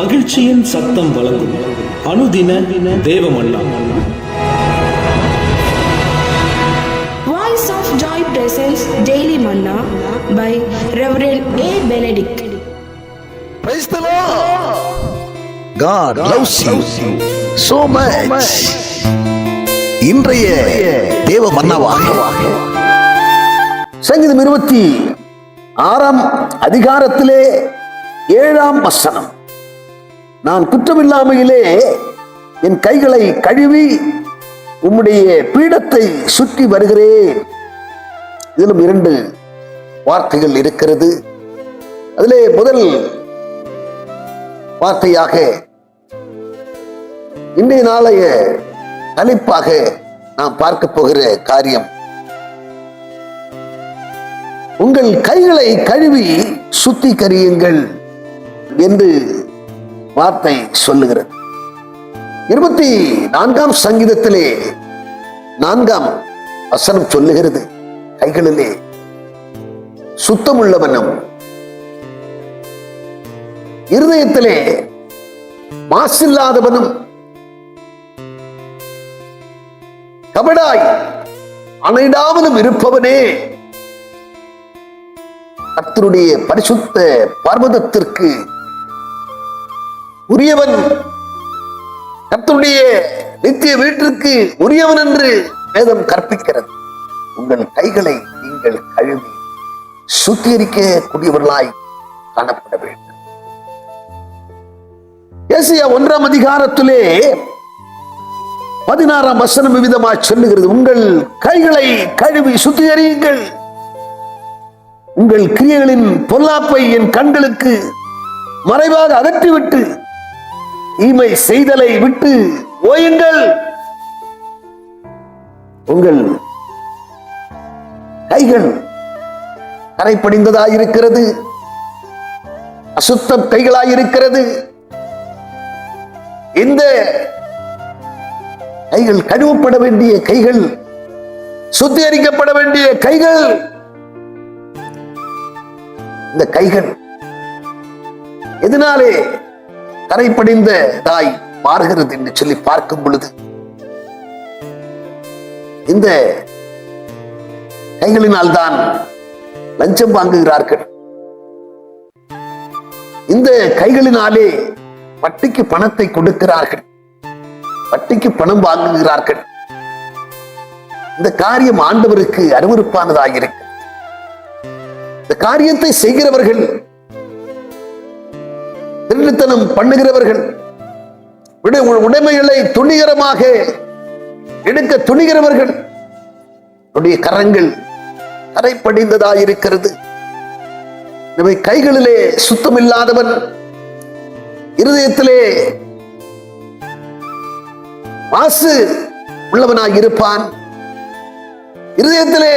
மகிழ்ச்சியின் சத்தம் வழங்கும் அனுதின தேவமன்னா. Voice of Joy presents Daily Manna by Reverend A. Benedict. Praise the Lord. God loves you so much. இன்றைய தேவ மன்னாவாக சங்கீதம் 26 அதிகாரத்திலே 7 வசனம். நான் குற்றமில்லாமையிலே என் கைகளை கழுவி உம்முடைய பீடத்தை சுற்றி வருகிறேன். இதிலும் 2 வார்த்தைகள் இருக்கிறது. அதிலே முதல் வார்த்தையாக இன்றைய நாளைய தலைப்பாக நாம் பார்க்க போகிற காரியம், உங்கள் கைகளை கழுவி சுத்திகரியுங்கள் என்று வார்த்தை சொல்லுகிறது. 24 சங்கீதத்திலே 4 வசனம் சொல்லுகிறது, கைகளிலே சுத்தமுள்ளவனும் இருதயத்திலே மாசில்லாதவனும் கபடாய் அனைடாமலும் இருப்பவனே கர்த்தருடைய பரிசுத்த பர்வதத்திற்கு உரியவன், கர்த்தருடைய நித்திய வீட்டிற்கு உரியவன் என்று வேதம் கற்பிக்கிறது. உங்கள் கைகளை நீங்கள் கழுவி சுத்திகரிக்க கூடியவர்களாய் காணப்பட வேண்டும். ஏசாயா 1 அதிகாரத்திலே 16 வசனம் விதமாக சொல்லுகிறது, உங்கள் கைகளை கழுவி சுத்திகரியுங்கள், உங்கள் கிரியைகளின் பொல்லாப்பை என் கண்களுக்கு மறைவாக அகற்றிவிட்டு தீமை செய்தலை விட்டு ஓயுங்கள். உங்கள் கைகள் கரைப்படிந்ததாயிருக்கிறது, அசுத்த கைகளாயிருக்கிறது. இந்த கைகள் கழுவப்பட வேண்டிய கைகள், சுத்திகரிக்கப்பட வேண்டிய கைகள். இந்த கைகள் எதனாலே கரைப்படிந்த தாய் மாறுகிறது என்று சொல்லி பார்க்கும் பொழுது, இந்த கைகளினால் தான் லஞ்சம் வாங்குகிறார்கள். இந்த கைகளினாலே வட்டிக்கு பணத்தை கொடுக்கிறார்கள், வட்டிக்கு பணம் வாங்குகிறார்கள். இந்த காரியம் ஆண்டவருக்கு அருவருப்பானதாக இருக்கு. இந்த காரியத்தை செய்கிறவர்கள், திருட்டுத்தனம் பண்ணுகிறவர்கள், உடைமைகளை துணிகரமாக எடுக்க துணிகிறவர்கள், கரங்கள் கரைப்படிந்ததாயிருக்கிறது. நம்ம கைகளிலே சுத்தமில்லாதவன் இருதயத்திலே மாசு உள்ளவனாய் இருப்பான். இருதயத்திலே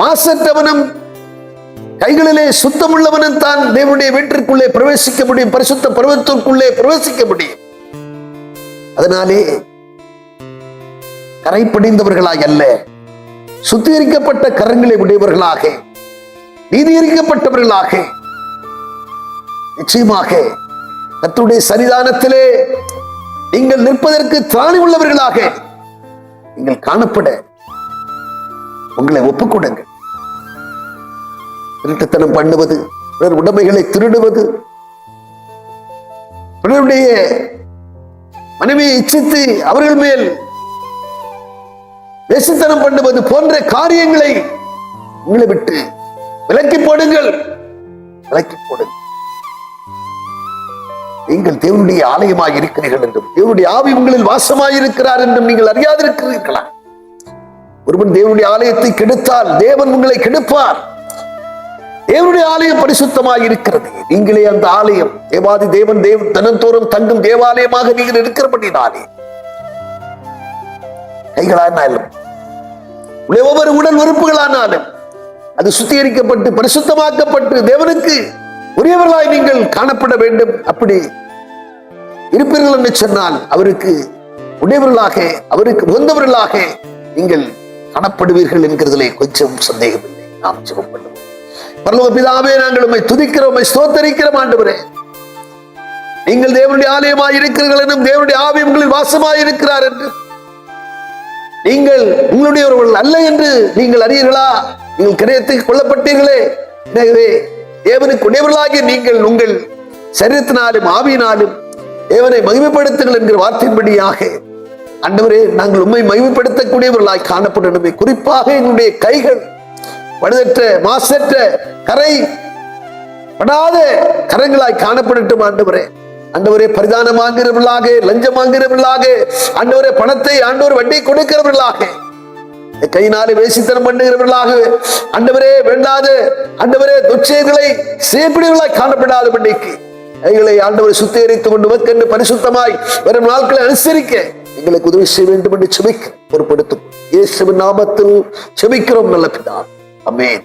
மாசற்றவனும் கைகளிலே சுத்தம் உள்ளவனும் தான் தேவனுடைய வீட்டிற்குள்ளே பிரவேசிக்க முடியும், பரிசுத்த பர்வதத்திற்குள்ளே பிரவேசிக்க முடியும். அதனாலே கரைப்படிந்தவர்களாய் அல்ல, சுத்திகரிக்கப்பட்ட கரங்களை உடையவர்களாக, நீதிகரிக்கப்பட்டவர்களாக, நிச்சயமாக கர்த்தருடைய சன்னிதானத்திலே நீங்கள் நிற்பதற்கு திராணி உள்ளவர்களாக நீங்கள் காணப்பட உங்களை ஒப்புக்கொடுங்கள். திருட்டுத்தனம் பண்ணுவது, பிறர் உடைமைகளை திருடுவது, பிறருடைய மனைவியை இச்சித்து அவர்கள் மேல் வேசித்தனம் பண்ணுவது போன்ற காரியங்களை உங்களை விட்டு விலக்கி போடுங்கள், விலக்கி போடுங்கள். நீங்கள் தேவனுடைய ஆலயமாக இருக்கிறீர்கள் என்றும் தேவனுடைய ஆவி உங்களில் வாசமாய் இருக்கிறார் என்றும் நீங்கள் அறியாதிருக்கிறீர்களா? ஒருவன் தேவனுடைய ஆலயத்தை கெடுத்தால் தேவன் உங்களை கெடுப்பார். தேவனுடைய ஆலயம் பரிசுத்தமாக இருக்கிறது. நீங்களே அந்த ஆலயம், தேவாதி தேவன் தினந்தோறும் தங்கும் தேவாலயமாக நீங்கள் இருக்கிறபடினாலே கைகளானாலும் ஒவ்வொரு உடல் உறுப்புகளானாலும் அது சுத்திகரிக்கப்பட்டு பரிசுத்தமாக்கப்பட்டு தேவனுக்கு உரியவர்களாய் நீங்கள் காணப்பட வேண்டும். அப்படி இருப்பீர்கள் என்று சொன்னால் அவருக்கு உடையவர்களாக, அவருக்கு உகந்தவர்களாக நீங்கள் காணப்படுவீர்கள் என்கிறதிலே கொஞ்சம் சந்தேகமில்லை. நாம் ஜெபம் பண்ணுவோம். பரலோக பிதாவே, நாங்கள் உம்மை துதிக்கிறோம், உம்மை ஸ்தோத்தரிக்கிறோம். ஆண்டவரே, நீங்கள் தேவனுடைய ஆலயமாய் இருக்கிறீர்கள் என்றும் தேவனுடைய ஆவி உங்களில் வாசமாய் இருக்கிறார் என்று நீங்கள் உங்களுடையவர்கள் அல்ல என்று நீங்கள் அறியீர்களா? நீங்கள் கிரயத்துக்கு கொல்லப்பட்டீர்களே. எனவே தேவனுக்கு உடையவர்களாகிய நீங்கள் உங்கள் சரீரத்தினாலும் ஆவியினாலும் தேவனை மகிமைப்படுத்துங்கள் என்கிற வார்த்தையின்படியாக ஆண்டவரே, நாங்கள் உண்மை மகிமைப்படுத்தக்கூடியவர்களாய் காணப்படணுமே. குறிப்பாக எங்களுடைய கைகள் பழுதற்ற மாசற்ற கரை படாத கரங்களாய் காணப்படட்டும் ஆண்டவரே. ஆண்டவரே, பரிதானம் வாங்குகிறவர்களாக, லஞ்சம் வாங்குகிறவர்களாக, ஆண்டவரே பணத்தை ஆண்டவர் வட்டி கொடுக்கிறவர்களாக, கையினாலே வேசித்தனம் பண்ணுகிறவர்களாக, ஆண்டவரே வேண்டாத ஆண்டவரே துச்சைகளை செய்யக்கூடியவர்களாய் காணப்படாத பண்டிகைக்கு கைகளை ஆண்டவரை சுத்திகரித்துக் கொண்டு வெற்கண்டு பரிசுத்தமாய் வரும் நாட்களை அனுசரிக்க எங்களுக்கு உதவி செய்ய வேண்டும் என்று செபிக்க பொறுப்படுத்தும் இயேசுவின் நாமத்தில் செபிக்கிறோம் நல்ல பிதாவே. ஆமென்.